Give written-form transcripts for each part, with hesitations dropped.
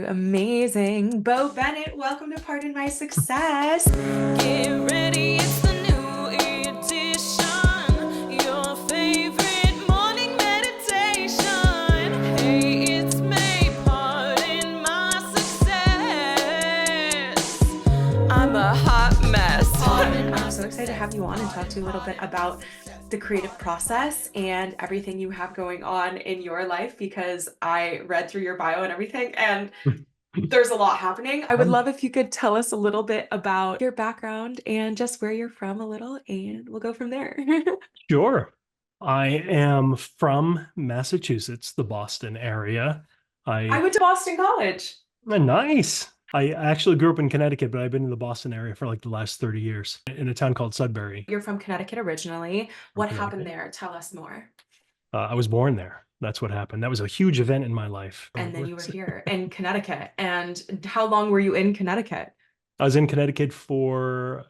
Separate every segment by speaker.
Speaker 1: Amazing. Bo Bennett, welcome to Pardon My Success.
Speaker 2: Get ready, it's the new edition. Your favorite morning meditation. Hey, it's me, pardon my success. I'm a hot mess.
Speaker 1: I'm so excited to have you on and talk to you a little bit about the creative process and everything you have going on in your life, because I read through your bio and everything, and there's a lot happening. I would love if you could tell us a little bit about your background and just where you're from a little, and we'll go from there.
Speaker 3: Sure. I am from Massachusetts, the Boston area.
Speaker 1: I went to Boston College.
Speaker 3: Nice. I actually grew up in Connecticut, but I've been in the Boston area for like the last 30 years in a town called Sudbury.
Speaker 1: You're from Connecticut originally. What happened
Speaker 3: Connecticut.
Speaker 1: there? Tell us more.
Speaker 3: I was born there. That's what happened. That was a huge event in my life.
Speaker 1: And then you were here in Connecticut. And how long were you in Connecticut?
Speaker 3: I was in Connecticut for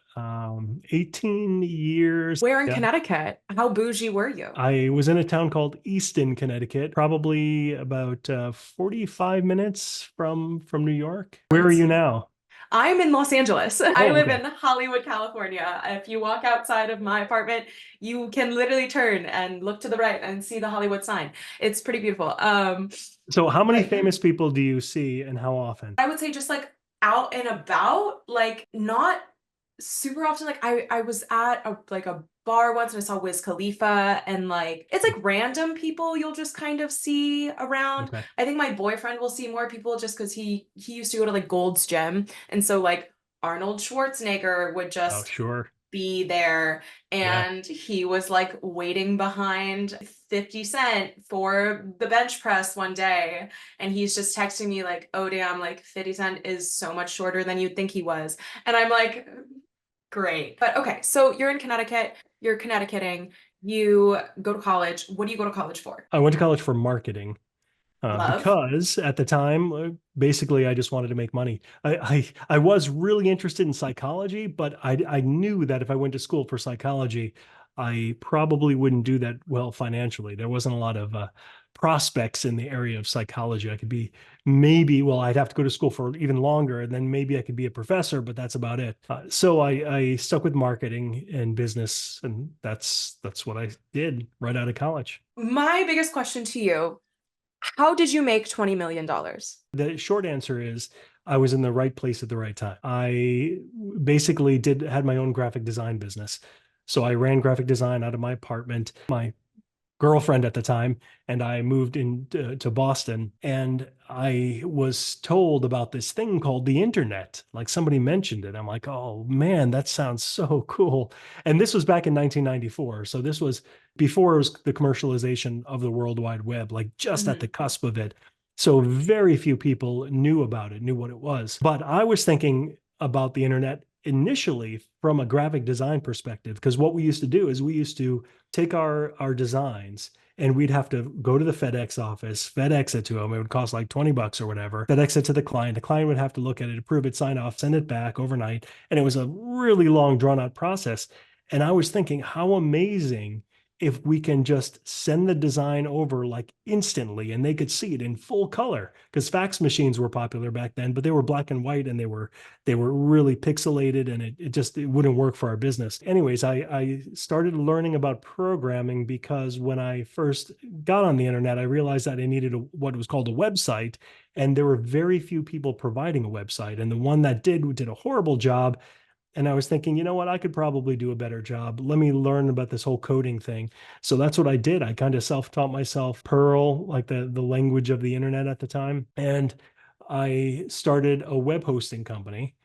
Speaker 3: 18 years.
Speaker 1: Where in Connecticut? How bougie were you?
Speaker 3: I was in a town called Easton, Connecticut, probably about 45 minutes from New York. Where are you now?
Speaker 1: I'm in Los Angeles. I live
Speaker 3: okay.
Speaker 1: in Hollywood, California. If you walk outside of my apartment, you can literally turn and look to the right and see the Hollywood sign. It's pretty beautiful.
Speaker 3: So how many famous people do you see and how often?
Speaker 1: I would say just like out and about, like not super often. Like I was at a bar once and I saw Wiz Khalifa, and like it's like random people you'll just kind of see around.
Speaker 3: Okay.
Speaker 1: I think my boyfriend will see more people just because he used to go to like Gold's Gym, and so like Arnold Schwarzenegger would
Speaker 3: Oh,
Speaker 1: just
Speaker 3: sure.
Speaker 1: be there,
Speaker 3: Yeah.
Speaker 1: and he was like waiting behind 50 Cent for the bench press one day, and he's just texting me like, oh damn, like 50 Cent is so much shorter than you'd think he was. And I'm like, great. But okay, so you're in Connecticut, you're Connecticuting, you go to college. What do you go to college for?
Speaker 3: I went to college for marketing.
Speaker 1: Love.
Speaker 3: Because at the time, basically, I just wanted to make money. I was really interested in psychology, but I knew that if I went to school for psychology, I probably wouldn't do that well financially. There wasn't a lot of prospects in the area of psychology. I could be maybe, well, I'd have to go to school for even longer, and then maybe I could be a professor, but that's about it. So I stuck with marketing and business, and that's what I did right out of college.
Speaker 1: My biggest question to you: how did you make $20 million?
Speaker 3: The short answer is I was in the right place at the right time. I basically had my own graphic design business. So I ran graphic design out of my apartment. My girlfriend at the time and I moved to Boston, and I was told about this thing called the internet. Like somebody mentioned it. I'm like, oh man, that sounds so cool. And this was back in 1994. So this was before it was the commercialization of the World Wide Web, like just at the cusp of it. So very few people knew about it, knew what it was. But I was thinking about the internet initially from a graphic design perspective, because what we used to do is we used to take our designs and we'd have to go to the FedEx office, FedEx it to them. It would cost like $20 or whatever. FedEx it to the client. The client would have to look at it, approve it, sign off, send it back overnight. And it was a really long, drawn out process. And I was thinking, how amazing if we can just send the design over like instantly and they could see it in full color, because fax machines were popular back then, but they were black and white and they were really pixelated, and it wouldn't work for our business. Anyways, I started learning about programming because when I first got on the internet, I realized that I needed what was called a website, and there were very few people providing a website. And the one that did a horrible job. And I was thinking, you know what, I could probably do a better job. Let me learn about this whole coding thing. So that's what I did. I kind of self-taught myself Perl, like the language of the internet at the time. And I started a web hosting company.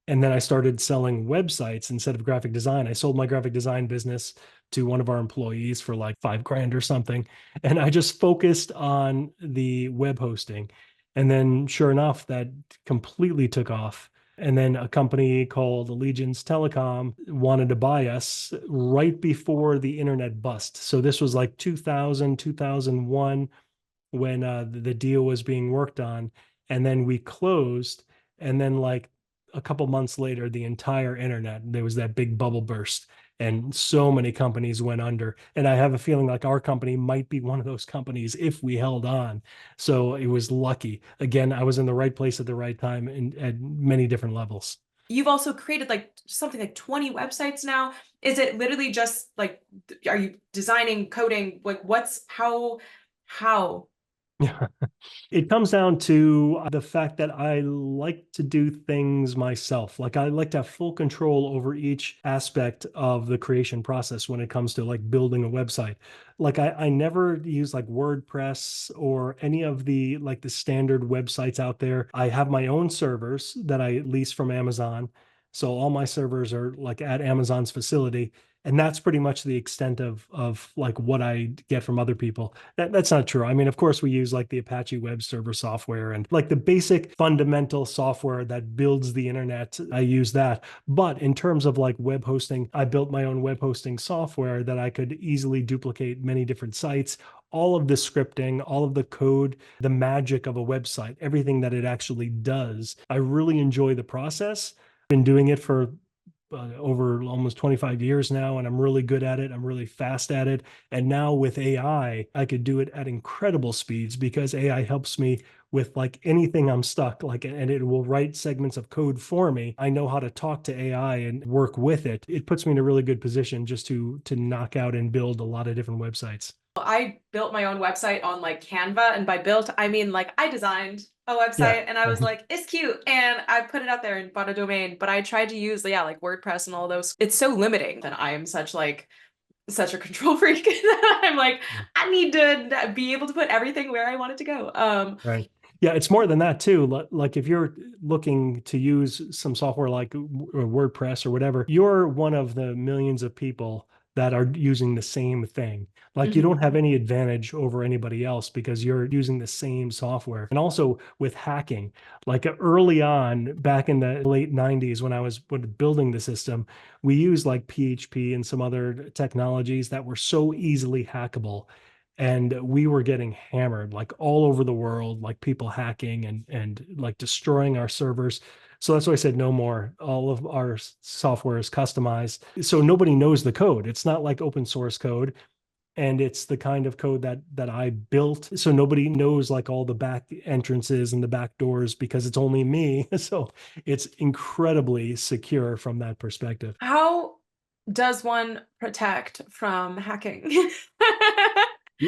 Speaker 3: And then I started selling websites instead of graphic design. I sold my graphic design business to one of our employees for like $5,000 or something. And I just focused on the web hosting. And then sure enough, that completely took off. And then a company called Allegiance Telecom wanted to buy us right before the internet bust. So this was like 2000, 2001 when the deal was being worked on. And then we closed. And then like a couple months later, the entire internet, there was that big bubble burst. and so many companies went under. And I have a feeling like our company might be one of those companies if we held on. So it was lucky. Again, I was in the right place at the right time and at many different levels.
Speaker 1: You've also created like something like 20 websites now. Is it literally just like, are you designing, coding? Like, how?
Speaker 3: Yeah. It comes down to the fact that I like to do things myself. Like I like to have full control over each aspect of the creation process when it comes to like building a website. Like I never use like WordPress or any of the like the standard websites out there. I have my own servers that I lease from Amazon. So all my servers are like at Amazon's facility. And that's pretty much the extent of like what I get from other people. That's not true. I mean, of course, we use like the Apache web server software and like the basic fundamental software that builds the internet. I use that. But in terms of like web hosting, I built my own web hosting software that I could easily duplicate many different sites. All of the scripting, all of the code, the magic of a website, everything that it actually does. I really enjoy the process. Been doing it for over almost 25 years now, and I'm really good at it. I'm really fast at it. And now with I could do it at incredible speeds because AI helps me with like anything I'm stuck, like, and it will write segments of code for me. I know how to talk to AI and work with it. It puts me in a really good position just to knock out and build a lot of different websites.
Speaker 1: I built my own website on like Canva, and by built, I mean like I designed a
Speaker 3: Yeah.
Speaker 1: website and I was like, it's cute, and I put it out there and bought a domain, but I tried to use, yeah, like WordPress and all those. It's so limiting that I am such a control freak that I'm like, I need to be able to put everything where I want it to go.
Speaker 3: Right. Yeah, it's more than that too. Like if you're looking to use some software like WordPress or whatever, you're one of the millions of people that are using the same thing. Like you don't
Speaker 1: Mhm.
Speaker 3: have any advantage over anybody else because you're using the same software. And also with hacking, like early on back in the late 90s when I was building the system, we used like PHP and some other technologies that were so easily hackable, and we were getting hammered like all over the world, like people hacking and like destroying our servers. So that's why I said no more. All of our software is customized, so nobody knows the code. It's not like open source code, and it's the kind of code that I built. So nobody knows like all the back entrances and the back doors because it's only me. So it's incredibly secure from that perspective.
Speaker 1: How does one protect from hacking?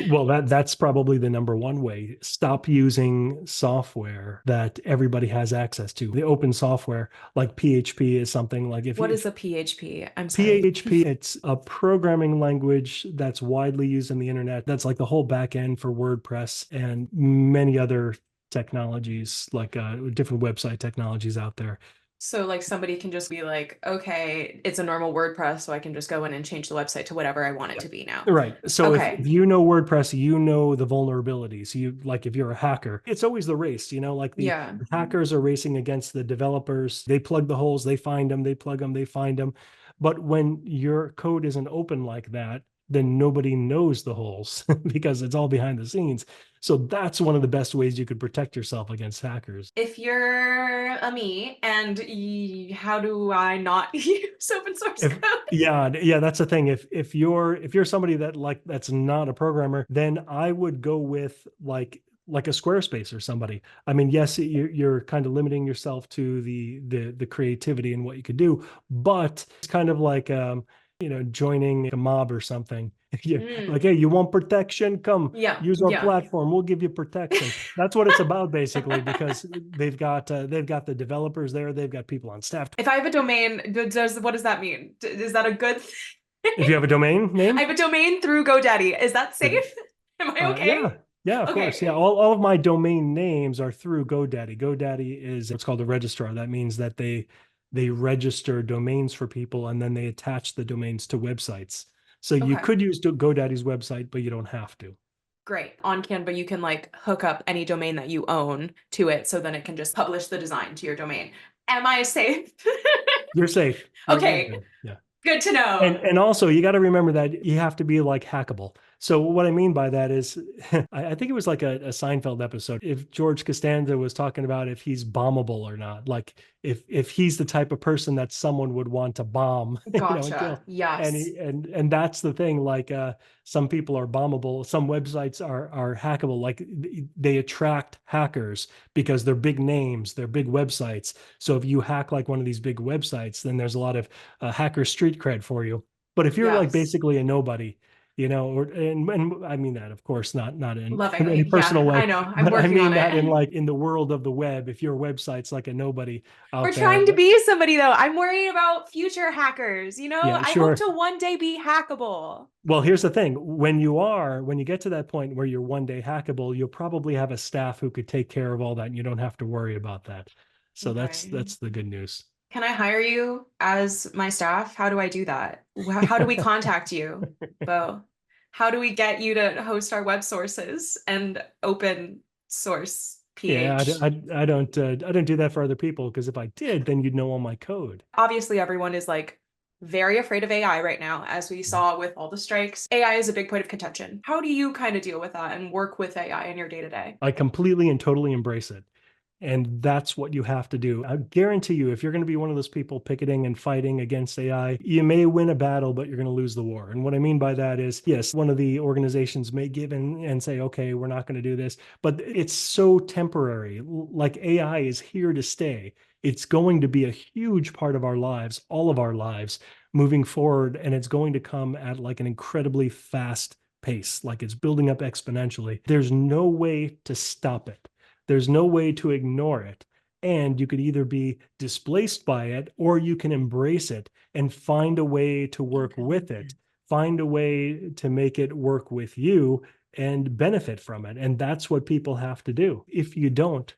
Speaker 3: Well, that's probably the number one way. Stop using software that everybody has access to. The open software, like PHP, is something like
Speaker 1: What is
Speaker 3: if
Speaker 1: a PHP? I'm sorry.
Speaker 3: PHP, it's a programming language that's widely used on the internet. That's like the whole back end for WordPress and many other technologies, like different website technologies out there.
Speaker 1: So like somebody can just be like, okay, it's a normal WordPress, so I can just go in and change the website to whatever I want it to be now.
Speaker 3: Right. So if
Speaker 1: Okay.
Speaker 3: you know WordPress, you know the vulnerabilities. You like if you're a hacker, it's always the race, like the
Speaker 1: Yeah.
Speaker 3: hackers are racing against the developers. They plug the holes, they find them, they plug them, they find them. But when your code isn't open like that, then nobody knows the holes because it's all behind the scenes. So that's one of the best ways you could protect yourself against hackers.
Speaker 1: If you're a me and how do I not use open source
Speaker 3: If
Speaker 1: code?
Speaker 3: yeah, that's the thing. If you're somebody that like that's not a programmer, then I would go with like a Squarespace or somebody. I mean, yes, you're kind of limiting yourself to the creativity and what you could do, but it's kind of like joining a mob or something. You like,
Speaker 1: Mm,
Speaker 3: hey, you want protection? Come
Speaker 1: yeah,
Speaker 3: use our
Speaker 1: yeah.
Speaker 3: platform. We'll give you protection. That's what it's about basically, because they've got the developers there. They've got people on staff.
Speaker 1: If I have a domain, what does that mean? Is that a good thing?
Speaker 3: If you have a domain
Speaker 1: I
Speaker 3: name,
Speaker 1: have a domain through GoDaddy. Is that safe? Am I okay?
Speaker 3: yeah, yeah, of course. Yeah,
Speaker 1: Okay,
Speaker 3: all of my domain names are through GoDaddy. GoDaddy is what's called a registrar. That means that they register domains for people and then they attach the domains to websites. So you
Speaker 1: okay.
Speaker 3: could use GoDaddy's website, but you don't have to.
Speaker 1: Great. On Canva, you can like hook up any domain that you own to it, so then it can just publish the design to your domain. Am I safe?
Speaker 3: You're safe. You're
Speaker 1: Okay,
Speaker 3: good. Yeah.
Speaker 1: good to
Speaker 3: And
Speaker 1: know.
Speaker 3: and also you got to remember that you have to be like hackable. So what I mean by that is, I think it was like a Seinfeld episode. If George Costanza was talking about if he's bombable or not, like if he's the type of person that someone would want to bomb, and
Speaker 1: Gotcha.
Speaker 3: kill. And
Speaker 1: Yes.
Speaker 3: and that's the thing. Like some people are bombable, some websites are hackable. Like they attract hackers because they're big names, they're big websites. So if you hack like one of these big websites, then there's a lot of hacker street cred for you. But if you're like
Speaker 1: Yes.
Speaker 3: basically a nobody, or and I mean that, of course, not in any
Speaker 1: Lovingly.
Speaker 3: personal
Speaker 1: Yeah,
Speaker 3: way,
Speaker 1: I know. I'm
Speaker 3: but I
Speaker 1: working on
Speaker 3: mean that in
Speaker 1: it.
Speaker 3: like in the world of the web, if your website's like a nobody
Speaker 1: We're
Speaker 3: out there,
Speaker 1: trying to be somebody though. I'm worried about future hackers,
Speaker 3: yeah,
Speaker 1: I hope
Speaker 3: sure.
Speaker 1: to one day be hackable.
Speaker 3: Well, here's the thing. When you get to that point where you're one day hackable, you'll probably have a staff who could take care of all that, and you don't have to worry about that. So that's
Speaker 1: Okay.
Speaker 3: that's the good news.
Speaker 1: Can I hire you as my staff? How do I do that? How do we contact you, Bo? How do we get you to host our web sources and open source
Speaker 3: Yeah,
Speaker 1: PH?
Speaker 3: I don't do that for other people because if I did, then you'd know all my code.
Speaker 1: Obviously, everyone is like very afraid of AI right now, as we saw with all the strikes. AI is a big point of contention. How do you kind of deal with that and work with AI in your day to day?
Speaker 3: I completely and totally embrace it. And that's what you have to do. I guarantee you, if you're going to be one of those people picketing and fighting against AI, you may win a battle, but you're going to lose the war. And what I mean by that is, yes, one of the organizations may give in and say, okay, we're not going to do this, but it's so temporary. Like AI is here to stay. It's going to be a huge part of our lives, all of our lives moving forward. And it's going to come at like an incredibly fast pace, like it's building up exponentially. There's no way to stop it. There's no way to ignore it. And you could either be displaced by it or you can embrace it and find a way to work with it, find a way to make it work with you and benefit from it. And that's what people have to do. If you don't,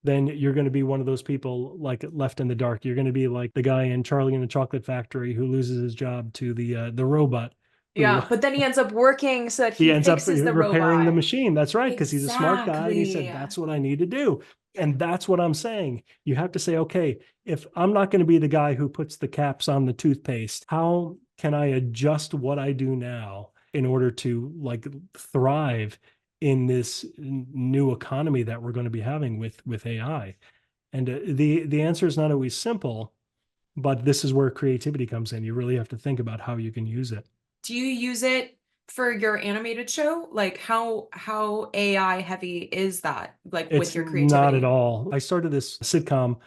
Speaker 3: then you're going to be one of those people like left in the dark. You're going to be like the guy in Charlie and the Chocolate Factory who loses his job to the robot who
Speaker 1: Yeah, but then he ends up working so that
Speaker 3: he
Speaker 1: he
Speaker 3: ends up
Speaker 1: fixes the
Speaker 3: repairing the
Speaker 1: robot.
Speaker 3: machine. That's right, because he's a smart guy and he said,
Speaker 1: Exactly.
Speaker 3: that's what I need to do. And that's what I'm saying. You have to say, okay, if I'm not going to be the guy who puts the caps on the toothpaste, how can I adjust what I do now in order to like thrive in this new economy that we're going to be having with AI? And the answer is not always simple, but this is where creativity comes in. You really have to think about how you can use it.
Speaker 1: Do you use it for your animated show? Like how AI heavy is that? Like with
Speaker 3: It's
Speaker 1: your
Speaker 3: not at
Speaker 1: creativity?
Speaker 3: all. I started this sitcom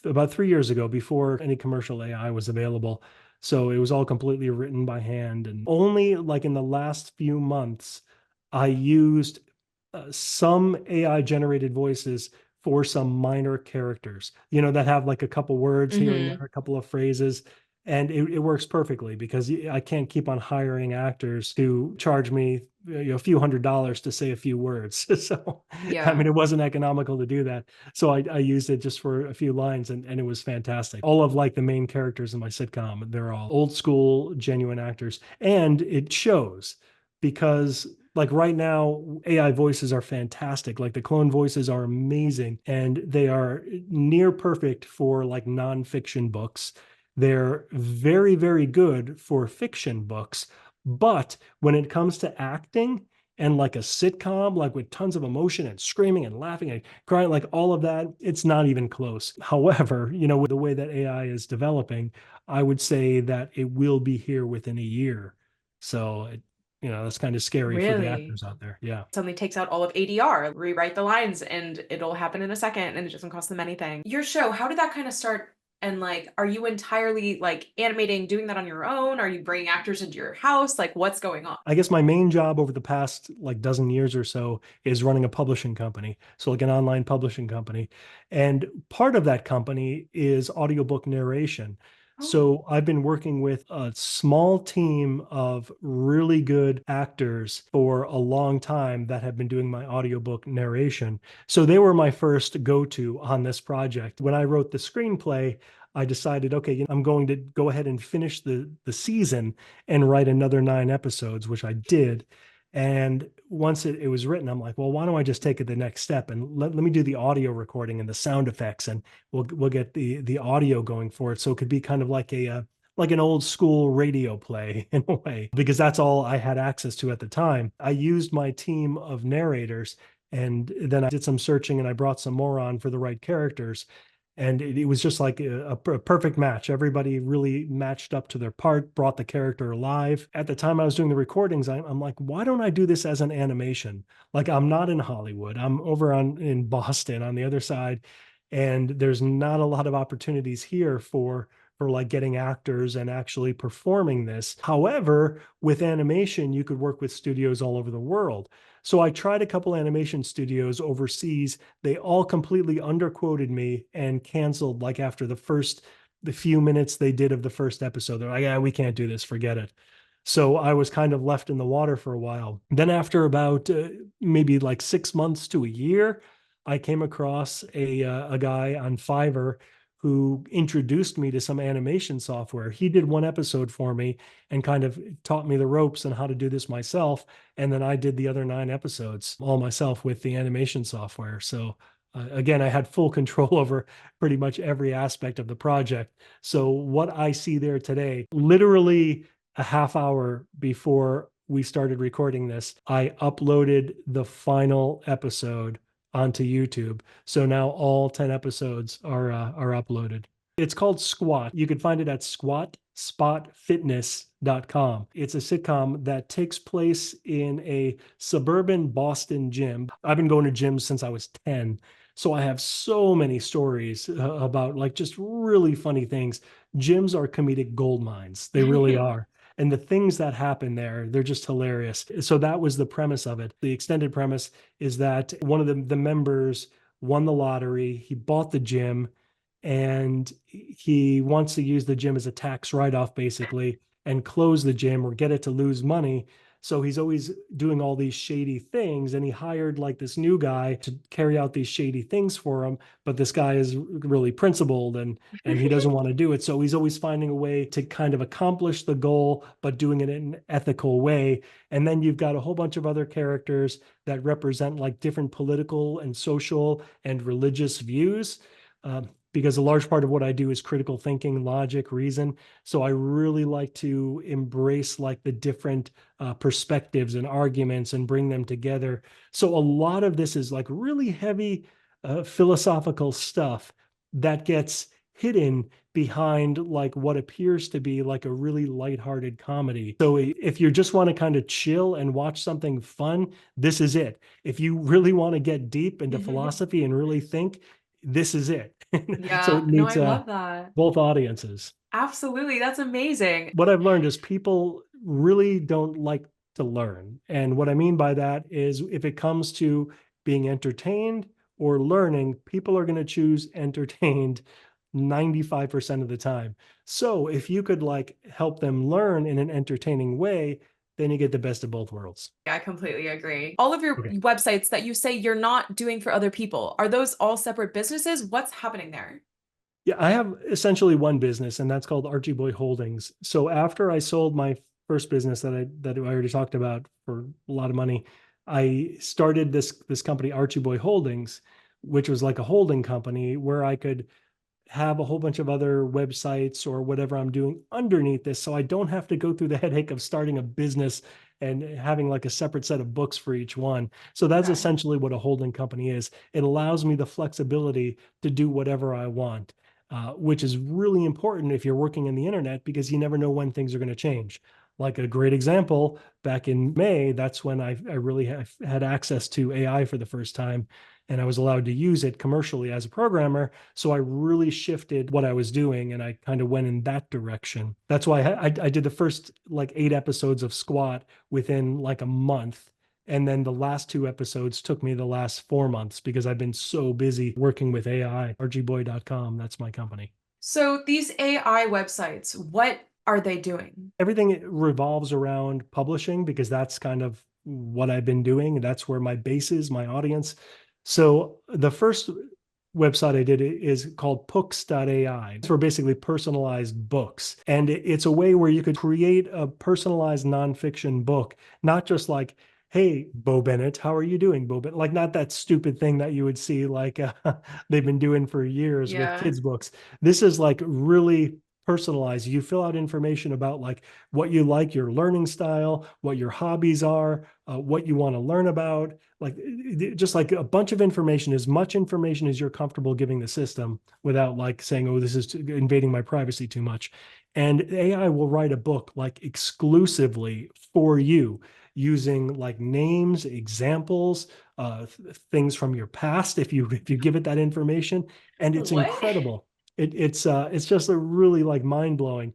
Speaker 3: about 3 years ago before any commercial AI was available. So it was all completely written by hand. And only like in the last few months, I used some AI generated voices for some minor characters, that have like a couple words here and there,
Speaker 1: Mm-hmm.
Speaker 3: a couple of phrases. And it works perfectly because I can't keep on hiring actors to charge me a few $100s to say a few words. So, I mean,
Speaker 1: Yeah.
Speaker 3: it wasn't economical to do that. So I used it just for a few lines and it was fantastic. All of like the main characters in my sitcom, they're all old school, genuine actors. And it shows because like right now, AI voices are fantastic. Like the clone voices are amazing and they are near perfect for like nonfiction books. They're very, very good for fiction books. But when it comes to acting and like a sitcom, like with tons of emotion and screaming and laughing and crying, like all of that, it's not even close. However, with the way that AI is developing, I would say that it will be here within a year. So, that's kind of scary for the
Speaker 1: Really?
Speaker 3: actors out there. Yeah.
Speaker 1: Suddenly takes out all of ADR, rewrite the lines, and it'll happen in a second and it doesn't cost them anything. Your show, how did that kind of start? And like, are you entirely like animating, doing that on your own? Are you bringing actors into your house? Like, what's going on?
Speaker 3: I guess my main job over the past like dozen years or so is running a publishing company. So like an online publishing company. And part of that company is audiobook narration.
Speaker 1: Oh,
Speaker 3: So I've been working with a small team of really good actors for a long time that have been doing my audiobook narration. So they were my first go-to on this project. When I wrote the screenplay, I decided, okay, I'm going to go ahead and finish the season and write another 9 episodes, which I did. And once it was written, I'm like, well, why don't I just take it the next step and let me do the audio recording and the sound effects, and we'll get the audio going for it. So it could be kind of like like an old school radio play in a way, because that's all I had access to at the time. I used my team of narrators, and then I did some searching and I brought some more on for the right characters. And it was just like a perfect match. Everybody really matched up to their part, brought the character alive. At the time I was doing the recordings, I'm like, why don't I do this as an animation? Like, I'm not in Hollywood. I'm over in Boston on the other side, and there's not a lot of opportunities here for like getting actors and actually performing this. However, with animation, you could work with studios all over the world. So I tried a couple animation studios overseas. They all completely underquoted me and canceled like after the few minutes they did of the first episode. They're like, yeah, we can't do this, forget it. So I was kind of left in the water for a while. Then after about maybe like 6 months to a year, I came across a guy on Fiverr who introduced me to some animation software. He did one episode for me and kind of taught me the ropes and how to do this myself. And then I did the other 9 episodes all myself with the animation software. So again, I had full control over pretty much every aspect of the project. So what I see there today, literally a half hour before we started recording this, I uploaded the final episode onto YouTube. So now all 10 episodes are uploaded. It's called Squat. You can find it at squatspotfitness.com. It's a sitcom that takes place in a suburban Boston gym. I've been going to gyms since I was 10. So I have so many stories about like just really funny things. Gyms are comedic gold mines. They really are. And the things that happen there, they're just hilarious. So that was the premise of it. The extended premise is that one of the members won the lottery. He bought the gym and he wants to use the gym as a tax write-off, basically, and close the gym or get it to lose money. So he's always doing all these shady things, and he hired like this new guy to carry out these shady things for him. But this guy is really principled and he doesn't want to do it. So he's always finding a way to kind of accomplish the goal, but doing it in an ethical way. And then you've got a whole bunch of other characters that represent like different political and social and religious views. Because a large part of what I do is critical thinking, logic, reason. So I really like to embrace like the different perspectives and arguments and bring them together. So a lot of this is like really heavy philosophical stuff that gets hidden behind like what appears to be like a really lighthearted comedy. So if you just want to kind of chill and watch something fun, this is it. If you really want to get deep into philosophy and really think, this is it. So
Speaker 1: Yeah,
Speaker 3: it
Speaker 1: no,
Speaker 3: meets
Speaker 1: I love that.
Speaker 3: both audiences.
Speaker 1: Absolutely. That's amazing.
Speaker 3: What I've learned is people really don't like to learn. And what I mean by that is if it comes to being entertained or learning, people are going to choose entertained 95% of the time. So if you could like help them learn in an entertaining way, then you get the best of both worlds.
Speaker 1: I completely agree. All of your
Speaker 3: Okay.
Speaker 1: websites that you say you're not doing for other people, are those all separate businesses? What's happening there?
Speaker 3: Yeah, I have essentially one business, and that's called Archie Boy Holdings. So after I sold my first business that I already talked about for a lot of money, I started this company, Archie Boy Holdings, which was like a holding company where I could have a whole bunch of other websites or whatever I'm doing underneath this. So I don't have to go through the headache of starting a business and having like a separate set of books for each one. So that's
Speaker 1: Okay.
Speaker 3: essentially what a holding company is. It allows me the flexibility to do whatever I want, which is really important if you're working in the internet because you never know when things are going to change. Like a great example, back in May, that's when I really had access to AI for the first time, and I was allowed to use it commercially as a programmer. So I really shifted what I was doing, and I kind of went in that direction. That's why I did the first like 8 episodes of Squat within like a month. And then the last 2 episodes took me the last 4 months because I've been so busy working with AI. RGBoy.com, that's my company.
Speaker 1: So these AI websites, what are they doing?
Speaker 3: Everything revolves around publishing because that's kind of what I've been doing. That's where my base is, my audience. So the first website I did is called Pooks.ai. It's for basically personalized books. And it's a way where you could create a personalized nonfiction book, not just like, hey, Bo Bennett, how are you doing, Bo Bennett? Like not that stupid thing that you would see like they've been doing for years with
Speaker 1: Yeah.
Speaker 3: kids' books. This is like really personalized. You fill out information about like what you like, your learning style, what your hobbies are, what you want to learn about, like just like a bunch of information, as much information as you're comfortable giving the system without like saying, oh, this is invading my privacy too much. And AI will write a book like exclusively for you using like names, examples, things from your past if you give it that information, and it's
Speaker 1: What?
Speaker 3: incredible. It's just a really like mind blowing.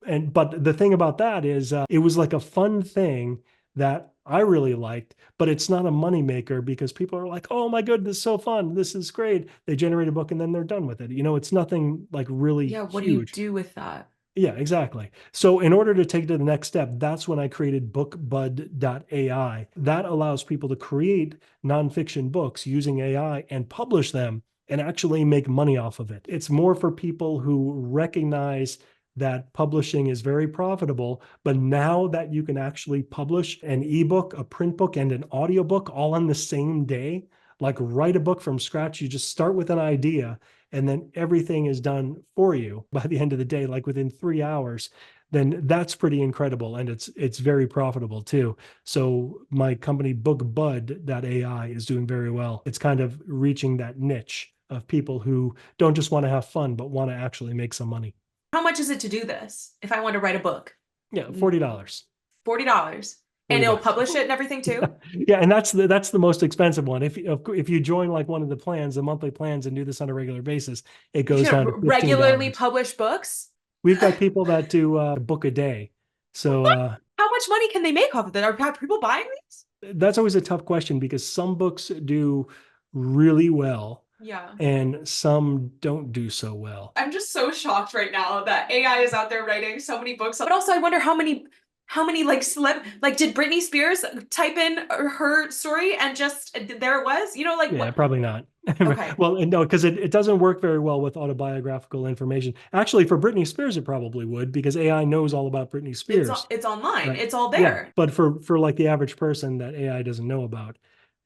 Speaker 3: And but the thing about that is it was like a fun thing that I really liked, but it's not a moneymaker because people are like, oh my goodness, so fun. This is great. They generate a book and then they're done with it. You know, it's nothing like really
Speaker 1: Yeah, what do you
Speaker 3: huge.
Speaker 1: do with that?
Speaker 3: Yeah, exactly. So in order to take it to the next step, that's when I created bookbud.ai. That allows people to create nonfiction books using AI and publish them and actually make money off of it. It's more for people who recognize that publishing is very profitable, but now that you can actually publish an ebook, a print book, and an audiobook all on the same day, like write a book from scratch, you just start with an idea and then everything is done for you by the end of the day, like within 3 hours, then that's pretty incredible. And it's very profitable too. So my company bookbud.ai is doing very well. It's kind of reaching that niche of people who don't just want to have fun, but want to actually make some money.
Speaker 1: How much is it to do this if I want to write a book?
Speaker 3: Yeah, $40.
Speaker 1: $40. And it'll publish it and everything too?
Speaker 3: Yeah, and that's the most expensive one. If you join like one of the plans, the monthly plans, and do this on a regular basis, it goes
Speaker 1: You
Speaker 3: down to
Speaker 1: regularly
Speaker 3: $15.
Speaker 1: publish books?
Speaker 3: We've got people that do a book a day. So
Speaker 1: How much money can they make off of that? Are people buying these?
Speaker 3: that's always a tough question because some books do really well
Speaker 1: Yeah.
Speaker 3: and some don't do so well.
Speaker 1: I'm just so shocked right now that AI is out there writing so many books. But also I wonder how many like did Britney Spears type in her story and just there it was? You know, like
Speaker 3: Yeah,
Speaker 1: what?
Speaker 3: probably not.
Speaker 1: Okay.
Speaker 3: Well, no, because it doesn't work very well with autobiographical information. Actually, for Britney Spears, it probably would because AI knows all about Britney Spears.
Speaker 1: It's online.
Speaker 3: Right.
Speaker 1: It's all
Speaker 3: Yeah,
Speaker 1: there.
Speaker 3: but for like the average person that AI doesn't know about,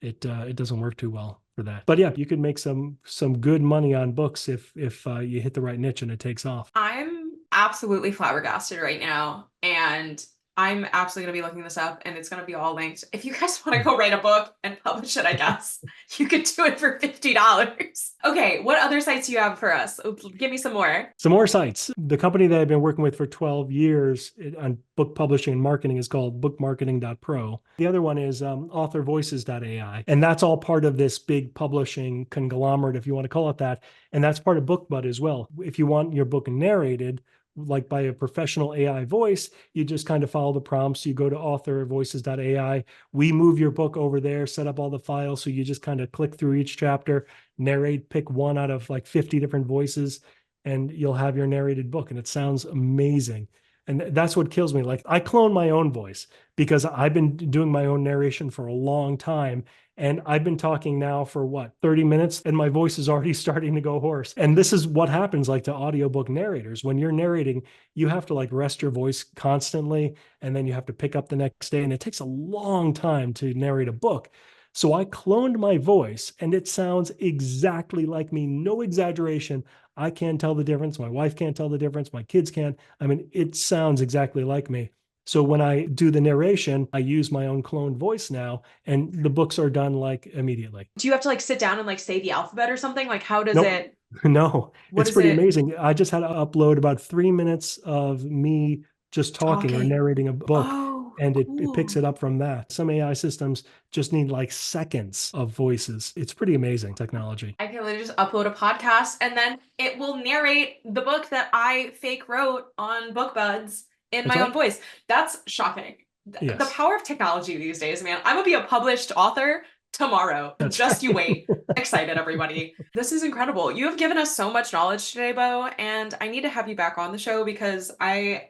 Speaker 3: it doesn't work too well for that. But yeah, you could make some good money on books if you hit the right niche and it takes off.
Speaker 1: I'm absolutely flabbergasted right now, and I'm absolutely going to be looking this up and it's going to be all linked. If you guys want to go write a book and publish it, I guess you could do it for $50. Okay, what other sites do you have for us? Give me some more.
Speaker 3: Some more sites. The company that I've been working with for 12 years on book publishing and marketing is called bookmarketing.pro. The other one is authorvoices.ai. And that's all part of this big publishing conglomerate, if you want to call it that. And that's part of BookBud as well. If you want your book narrated, like by a professional AI voice, you just kind of follow the prompts. You go to authorvoices.ai. We move your book over there, set up all the files. So you just kind of click through each chapter, narrate, pick one out of like 50 different voices, and you'll have your narrated book. And it sounds amazing. And that's what kills me. Like I clone my own voice because I've been doing my own narration for a long time. And I've been talking now for what, 30 minutes, and my voice is already starting to go hoarse. And this is what happens like to audiobook narrators. When you're narrating, you have to like rest your voice constantly, and then you have to pick up the next day. And it takes a long time to narrate a book. So I cloned my voice and it sounds exactly like me, no exaggeration. I can't tell the difference. My wife can't tell the difference. My kids can't. I mean, it sounds exactly like me. So when I do the narration, I use my own cloned voice now, and the books are done like immediately.
Speaker 1: Do you have to like sit down and like say the alphabet or something? Like how does
Speaker 3: Nope.
Speaker 1: it?
Speaker 3: No,
Speaker 1: What
Speaker 3: it's
Speaker 1: is
Speaker 3: pretty
Speaker 1: it?
Speaker 3: amazing. I just had to upload about 3 minutes of me just talking or narrating a book,
Speaker 1: Oh,
Speaker 3: and it picks
Speaker 1: cool.
Speaker 3: it up from that. Some AI systems just need like seconds of voices. It's pretty amazing technology.
Speaker 1: I can literally just upload a podcast and then it will narrate the book that I fake wrote on BookBuds in
Speaker 3: That's
Speaker 1: my
Speaker 3: right.
Speaker 1: own voice. That's shocking.
Speaker 3: Yes.
Speaker 1: The power of technology these days, man. I'm gonna be a published author tomorrow.
Speaker 3: That's
Speaker 1: Just you
Speaker 3: right.
Speaker 1: wait. Excited, everybody. This is incredible. You have given us so much knowledge today, Bo, and I need to have you back on the show because I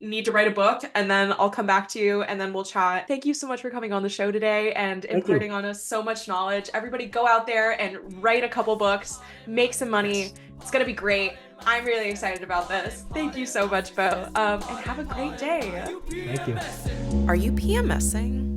Speaker 1: need to write a book and then I'll come back to you and then we'll chat. Thank you so much for coming on the show today and
Speaker 3: Thank you.
Speaker 1: imparting on us so much knowledge. Everybody go out there and write a couple books, make some money.
Speaker 3: Yes.
Speaker 1: It's gonna be great. I'm really excited about this. Thank you so much, Bo. And have a great day.
Speaker 3: Thank you.
Speaker 2: Are you PMSing?